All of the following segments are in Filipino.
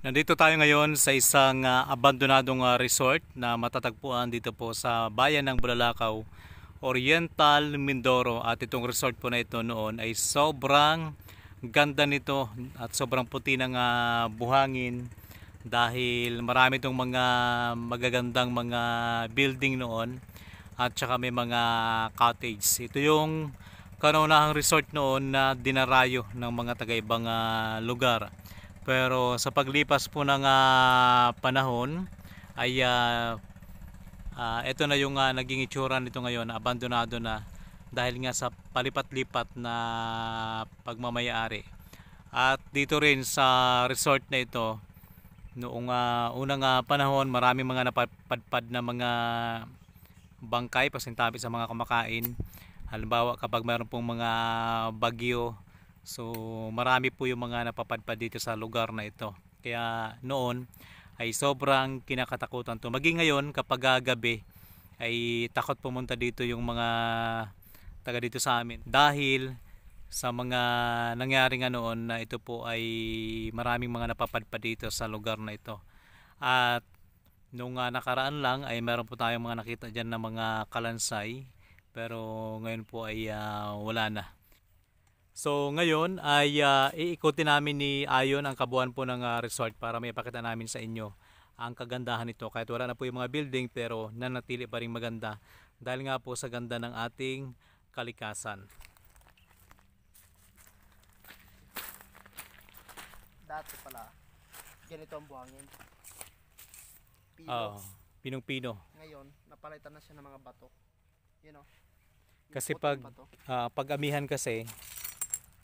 Nandito tayo ngayon sa isang abandonadong resort na matatagpuan dito po sa bayan ng Bulalakaw, Oriental, Mindoro. At itong resort po na ito noon ay sobrang ganda nito at sobrang puti ng buhangin dahil marami itong mga magagandang mga building noon at saka may mga cottage. Ito yung kanunahang resort noon na dinarayo ng mga taga-ibang lugar. Pero sa paglipas po ng panahon ay ito na yung naging itsura nito ngayon, abandonado na dahil nga sa palipat-lipat na pagmamayari. At dito rin sa resort na ito, noong unang panahon, maraming mga napadpad na mga bangkay, pasintabi sa mga kumakain. Halimbawa kapag mayroon pong mga bagyo, so marami po yung mga napapadpad dito sa lugar na ito. Kaya noon ay sobrang kinakatakutan to. Maging ngayon kapag gabi ay takot pumunta dito yung mga taga dito sa amin. Dahil sa mga nangyari nga noon na ito po ay maraming mga napapadpad dito sa lugar na ito. At nung nakaraan lang ay meron po tayong mga nakita dyan na mga kalansay. Pero ngayon po ay wala na. So ngayon ay iikutin namin ni Ayon ang kabuuan po ng resort para may ipakita namin sa inyo ang kagandahan nito. Kahit wala na po yung mga building pero nanatili pa rin maganda dahil nga po sa ganda ng ating kalikasan. Dati pala, ganito ang buhangin. Oh, pinong-pino. Ngayon, napalitan na siya ng mga bato. You know, Kasi pag amihan kasi,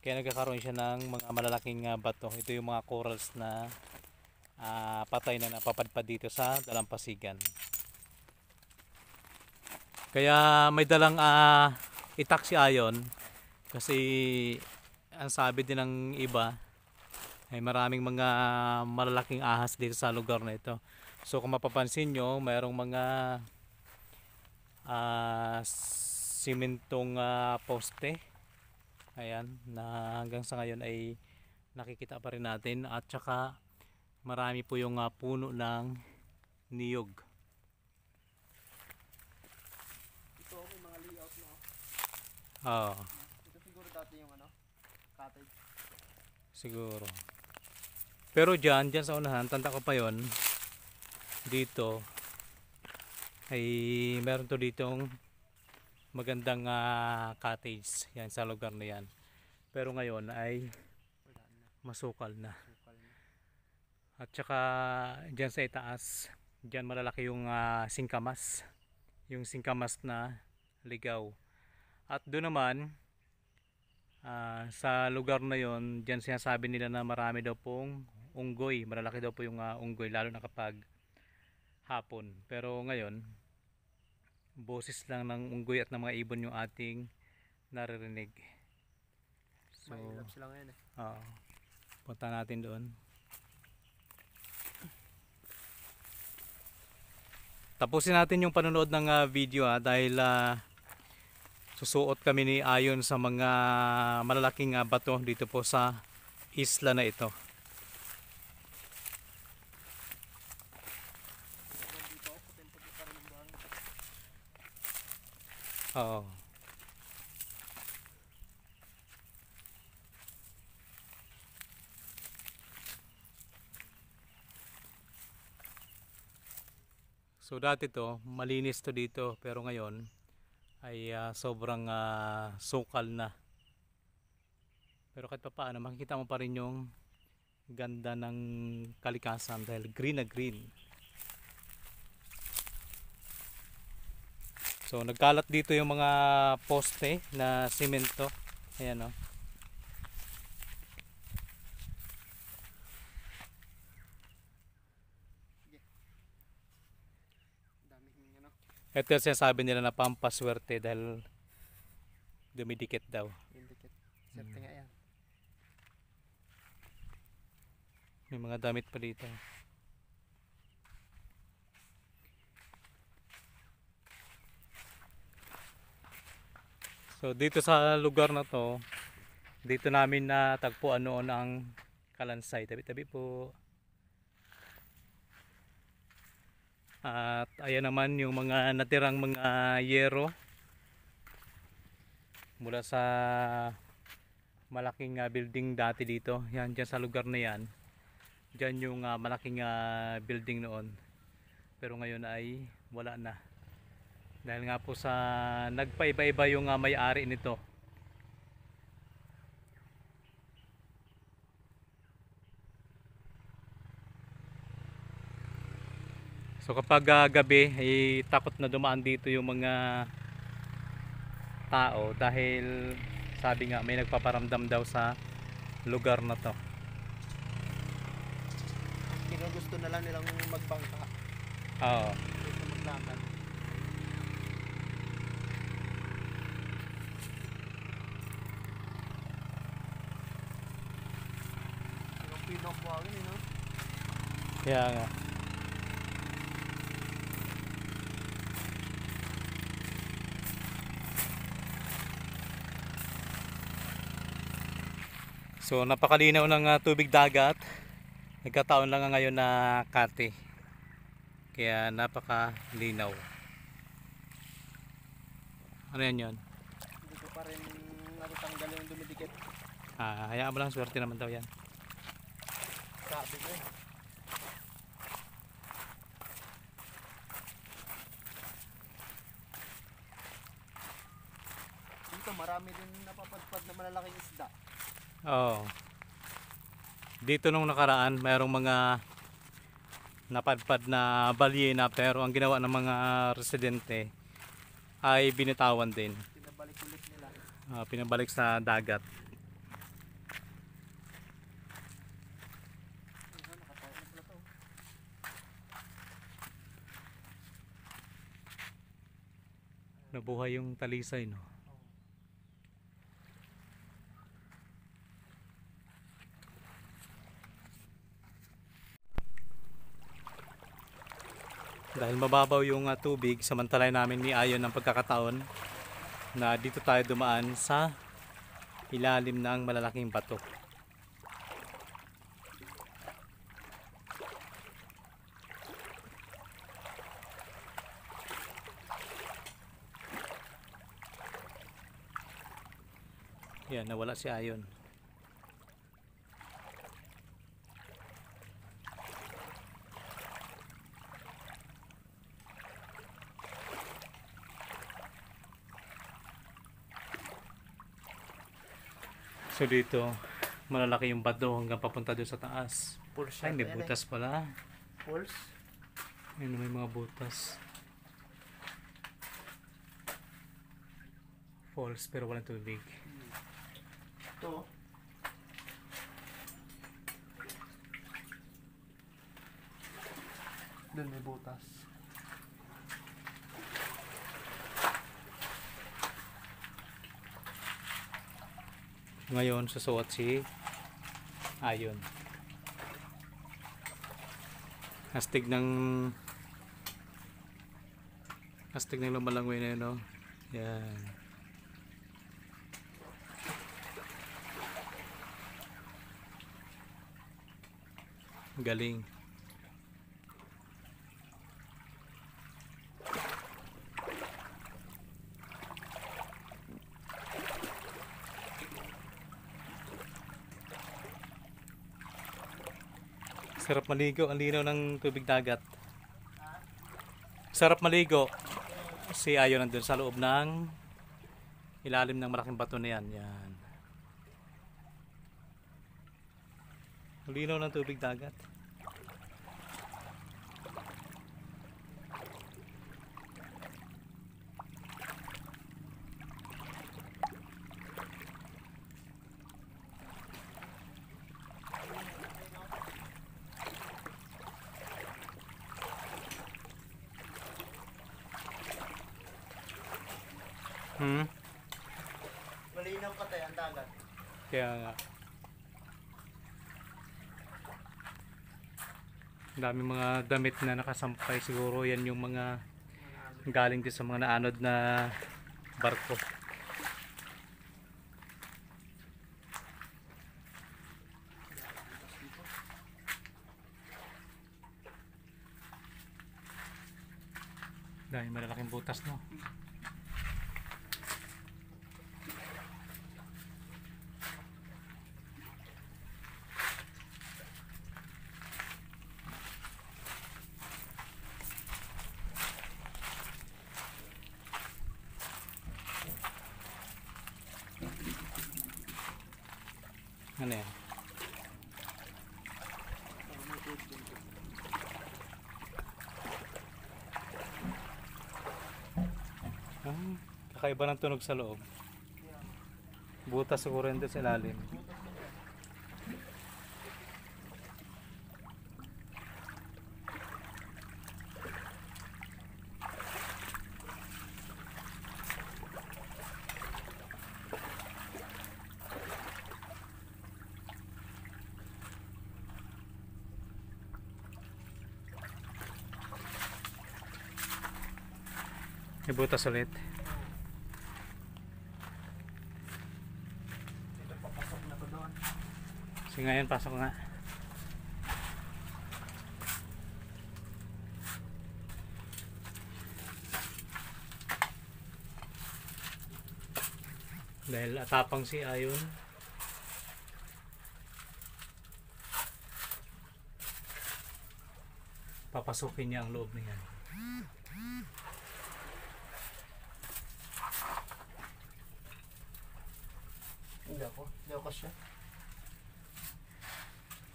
kaya nagkakaroon siya ng mga malalaking bato. Ito yung mga corals na patay na napapadpad dito sa dalampasigan. Kaya may dalang itak si Ayon kasi ang sabi din ng iba ay maraming mga malalaking ahas dito sa lugar na ito. So kung mapapansin nyo, mayroong mga simentong poste. Ayan, na hanggang sa ngayon ay nakikita pa rin natin at saka marami po yung puno ng niyog. ito may mga layout na. Oh, Ito siguro dati yung cottage. siguro. Pero dyan sa unahan, tanda ko pa yon dito ay meron to ditong magandang cottage yan sa lugar na yan. Pero ngayon ay masukal na. At saka dyan sa itaas, dyan malalaki yung singkamas. Yung singkamas na ligaw. At doon naman sa lugar na yon, dyan sinasabi nila na marami daw pong unggoy. Malalaki daw po yung unggoy lalo na kapag hapon. Pero ngayon, boses lang ng unggoy at ng mga ibon yung ating naririnig. So, Mailap sila ngayon punta natin doon. Tapusin natin yung panonood ng video dahil susuot kami ni Ayon sa mga malalaking bato dito po sa isla na ito. Oo. So dati to, malinis to dito pero ngayon ay sobrang sukal na. Pero kahit pa paano makikita mo pa rin yung ganda ng kalikasan dahil green na green. So nagkalat dito yung mga poste na simento. Ayan o. Ito yung sinasabi nila na pampaswerte dahil dumidikit daw. Indicate. Serte nga yan. May mga damit pa dito. So dito sa lugar na to, dito namin natagpuan noon ang kalansay. Tabi-tabi po. At ayan naman yung mga natirang mga yero mula sa malaking building dati dito. Yan, dyan sa lugar na yan. Dyan yung malaking building noon. Pero ngayon ay wala na. Dahil nga po sa nagpaiba-iba yung may-ari nito. So kapag gabi ay takot na dumaan dito yung mga tao dahil sabi nga may nagpaparamdam daw sa lugar na to. Ginugusto na lang nilang magbangka. Oo. Gusto maglakan. Yung pinakbuhangin no? Kaya nga. So napakalinaw ng tubig dagat. Nagkataon lang nga ngayon na kate. Kaya napakalinaw. Ano yan yun? Hindi ko pa rin natanggal yung dumidikit. Hayaan mo lang, swerte naman daw yan. Sabi ko eh. Dito marami din napapadpad na malalaking isda. Oo. Dito nung nakaraan, mayroong mga napadpad na balyena pero ang ginawa ng mga residente ay binitawan din. Pinabalik ulit nila. Pinabalik sa dagat. Nakatawa na pala to. Nabuhay yung talisay, no? Dahil mababaw yung tubig, samantalay namin ni Ayon ng pagkakataon na dito tayo dumaan sa ilalim ng malalaking bato. Yan, nawala si Ayon. So dito, malalaki yung bato hanggang papunta doon sa taas. Pulse Ay, may yan, butas pala. Pulse. Ayun, may mga butas. Falls, pero walang tubig. Ito. Doon may butas. Ngayon, susuot si Ayon. Hastig ng lumalangoy na yun, no? Yan. Galing. Sarap maligo, ang linaw ng tubig dagat. Sarap maligo. Si Ayon nandun sa loob ng ilalim ng malaking bato na yan. Yan. Ang linaw ng tubig dagat. Malinaw pa tayo ang dagat. Kaya nga. Ang dami mga damit na nakasampay. Siguro yan yung mga galing din sa mga naanod na barko. Dahil malalaking butas, no? Ano yan? Kakaiba ng tunog sa loob. Butas siguro rin sa ilalim. May butas ulit. Ito, papasok na to doon. Sige ngayon, pasok nga. Dahil atapang si Ayon. Papasukin niya ang loob niya. Hindi ako siya.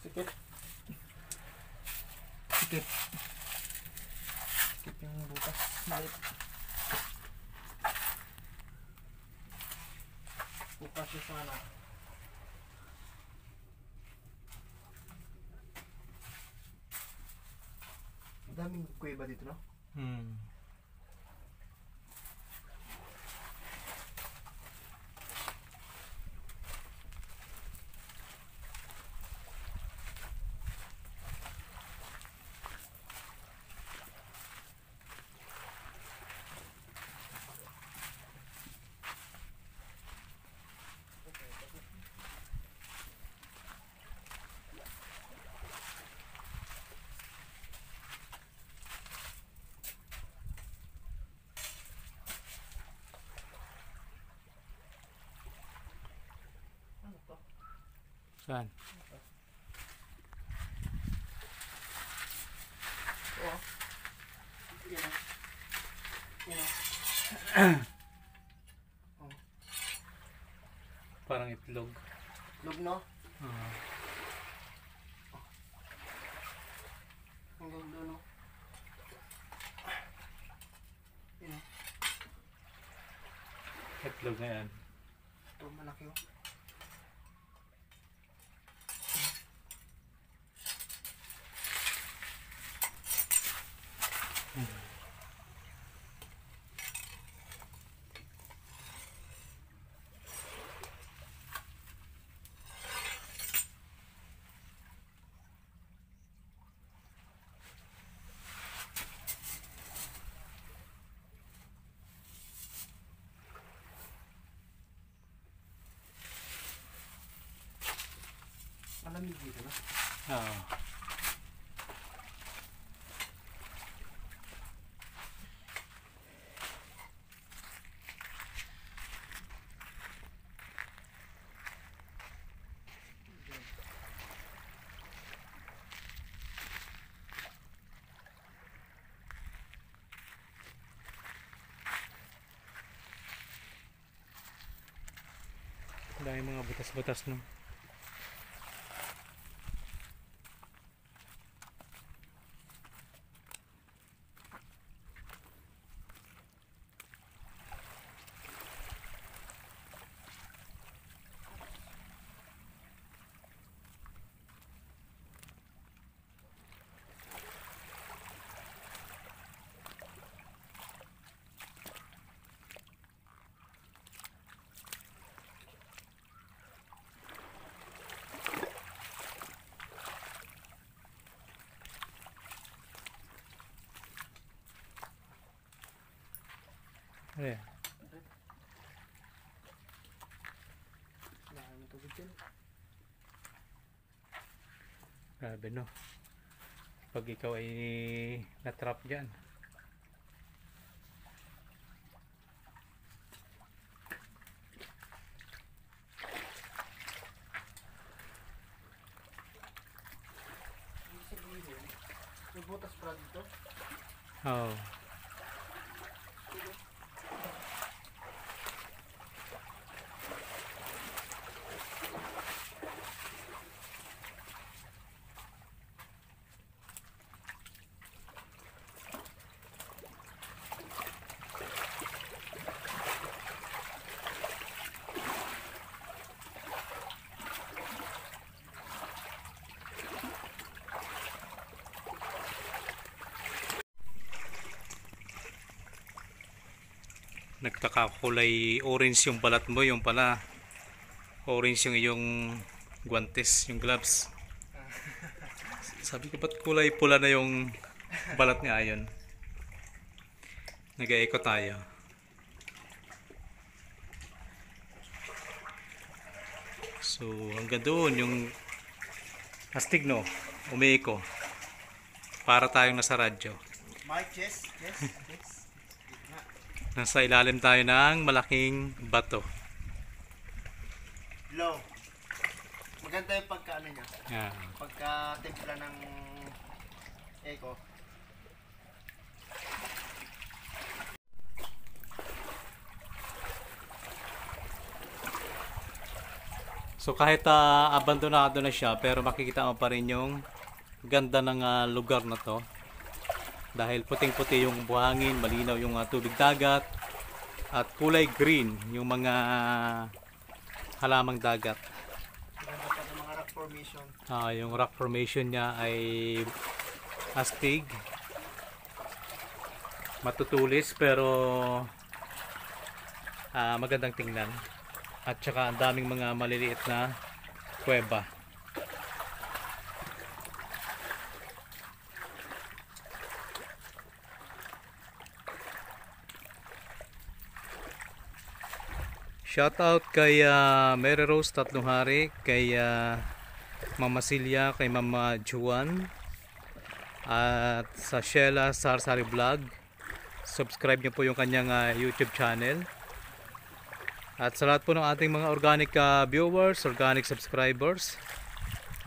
Sikip. Sikip. Sikip yung butas. Maliit. Bukas siya sana. Daming kuweba dito, no? Ano to? Saan? Oo. Yan. Yan. Oh. Parang itlog. Lug, no? Ah. Hanggang doon, no? Yan. Itlog na yan. Ito, malaki, oh. Malamig dito, no? Oo. Dahil mga butas-butas, no? Ayan. Dami tubig dyan. Grabe, no? Pag ikaw ay natrap dyan. May butas pa dito. Oh. Nagkakakulay orange yung balat mo, yung pala orange yung iyong guantes, yung gloves. Sabi ko, ba't kulay pula na yung balat ni Ayon? Nag-eco tayo. So hanggang doon yung astig, no, umeeko para tayong nasa radyo. Mike, yes. Nasa ilalim tayo ng malaking bato. Low. Maganda yung pagka ano niya. Yan. Pagka timpla ng eco. So kahit abandonado na siya, pero makikita mo pa rin yung ganda ng lugar na to. Dahil puting-puti yung buhangin, malinaw yung tubig dagat, at kulay green yung mga halamang dagat. Maganda pa ng mga rock formation. Yung rock formation niya ay astig, matutulis pero magandang tingnan. At saka ang daming mga maliliit na kuweba. Shoutout kay Mary Rose Tatlong Hari, kay Mama Silya, kay Mama Juan, at sa Sheila Sarsari Vlog. Subscribe niyo po yung kanyang YouTube channel. At sa lahat po ng ating mga organic viewers, organic subscribers.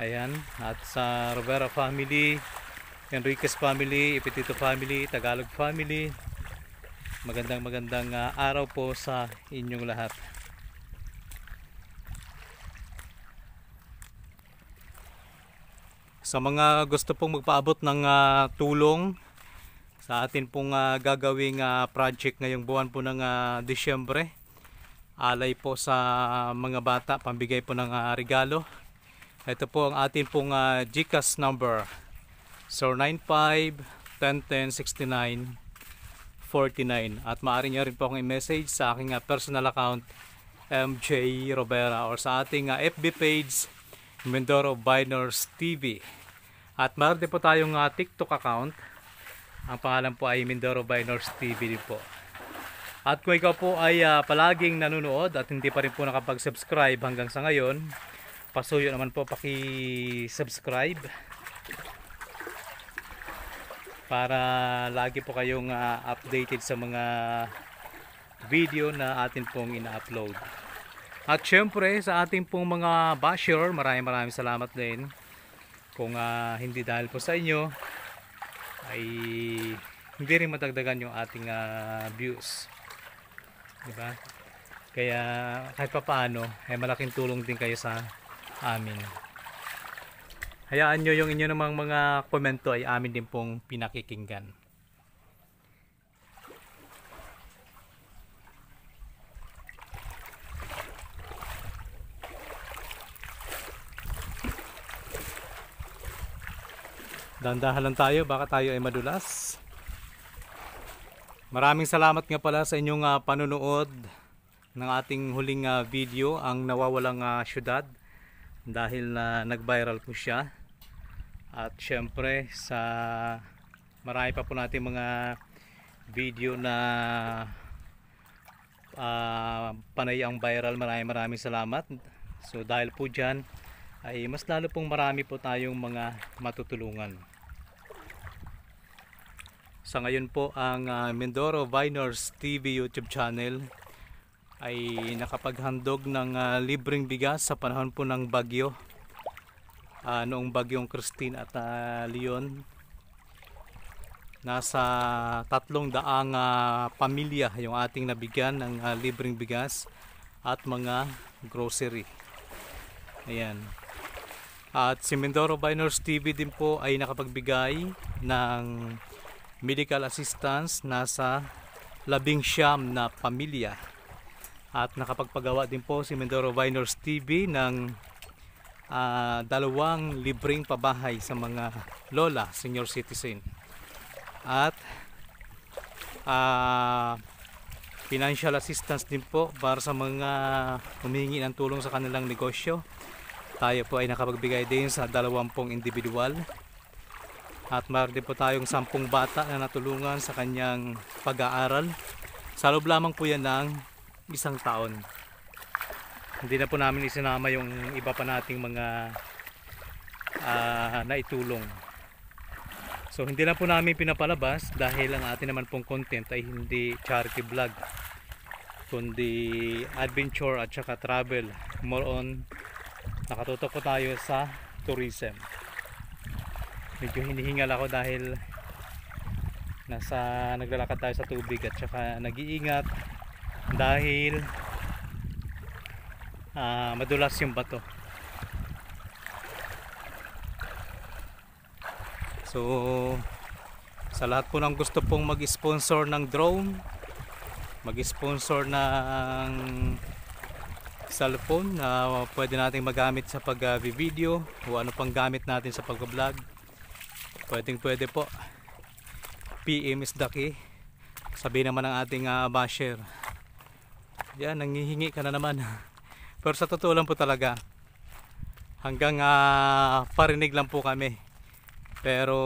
Ayan, at sa Rivera family, Enriquez family, Ipitito family, Tagalog family. Magandang araw po sa inyong lahat. Sa mga gusto pong magpaabot ng tulong sa atin pong gagawing project ngayong buwan po ng Disyembre, alay po sa mga bata, pambigay po ng regalo. Ito po ang atin pong GCash number, 095-1010-69-49, at maaari nyo rin po akong i-message sa aking personal account, MJ Robera, or sa ating FB page, Mindoro Biners TV. At meron din po tayong TikTok account. Ang pangalan po ay Mindoro Biners TV din po. At kung ikaw po ay palaging nanonood at hindi pa rin po nakapag-subscribe hanggang sa ngayon, pasuyo naman po paki-subscribe para lagi po kayong updated sa mga video na atin pong ina-upload. At syempre sa ating pong mga basher, maraming salamat din. Kung hindi dahil po sa inyo ay hindi rin madagdagan yung ating views, diba? Kaya kahit pa paano ay malaking tulong din kayo sa amin. Hayaan nyo yung inyo namang mga komento ay amin din pong pinakikinggan. Dandahan lang tayo, baka tayo ay madulas. Maraming salamat nga pala sa inyong panunood ng ating huling video, ang nawawalang syudad, dahil nag-viral po siya. At syempre sa marami pa po natin mga video na panay ang viral, maraming salamat. So dahil po dyan ay mas lalo pong marami po tayong mga matutulungan. Sa ngayon po ang Mindoro Biners TV YouTube channel ay nakapaghandog ng libreng bigas sa panahon po ng bagyo, noong bagyong Christine at Leon. Nasa 300 pamilya yung ating nabigyan ng libreng bigas at mga grocery. Ayan. At si Mindoro Biners TV din po ay nakapagbigay ng medical assistance nasa 19 na pamilya. At nakapagpagawa din po si Mindoro Biners TV ng 2 libreng pabahay sa mga lola, senior citizen. At financial assistance din po para sa mga humihingi ng tulong sa kanilang negosyo. Tayo po ay nakapagbigay din sa 20 individual. At mayroon din po tayong 10 bata na natulungan sa kanyang pag-aaral. Sa loob lamang po yan ng 1 taon. Hindi na po namin isinama yung iba pa nating mga naitulong. So hindi na po namin pinapalabas dahil ang atin naman pong content ay hindi charity vlog, kundi adventure at saka travel. More on nakatutok po tayo sa tourism. Medyo hinihingal ako dahil naglalakad tayo sa tubig at saka nag-iingat dahil madulas yung bato. So sa lahat po ng gusto pong mag-sponsor ng drone, mag-sponsor ng cellphone na pwede nating magamit sa pag-video o ano pang gamit natin sa pag-vlog, pwede po. PM is the key. Sabi naman ng ating basher, yan, nangihingi ka na naman. Pero sa totoo lang po talaga, hanggang parinig lang po kami. Pero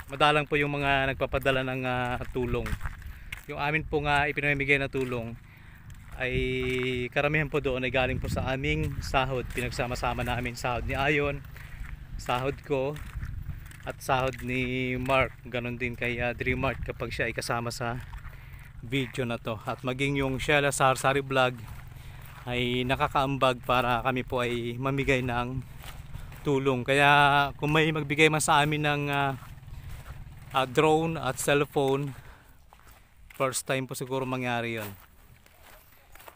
madalang po yung mga nagpapadala ng tulong. Yung amin po ipinamimigay na tulong ay karamihan po doon ay galing po sa aming sahod. Pinagsama-sama namin sahod ni Ayon, sahod ko, at sahod ni Mark. Ganon din kay Dream Mart kapag siya ay kasama sa video na to. At maging yung Sheila Sarsari Vlog ay nakakaambag para kami po ay mamigay ng tulong. Kaya kung may magbigay man sa amin ng drone at cellphone, first time po siguro mangyari yon.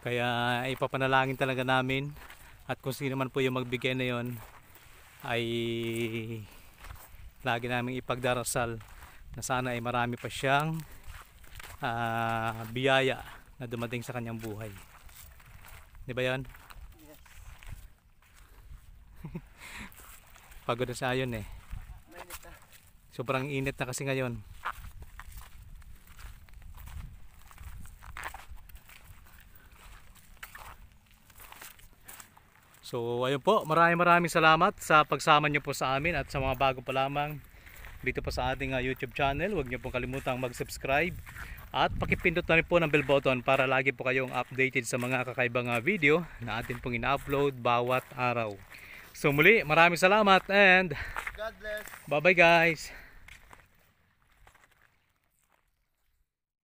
Kaya ipapanalangin talaga namin, at kung sino man po yung magbigay na yon ay lagi namin ipagdarasal na sana ay marami pa siyang biyaya na dumating sa kanyang buhay. Di ba yan? Yes. Pagod na sa Ayon eh. Mainit na. Sobrang init na kasi ngayon. So ayun po, maraming salamat sa pagsama nyo po sa amin, at sa mga bago pa lamang dito po sa ating YouTube channel, huwag nyo pong kalimutang mag-subscribe at pakipindot na rin po ng bell button para lagi po kayong updated sa mga kakaibang video na atin pong ina-upload bawat araw. So muli, maraming salamat and God bless. bye bye guys.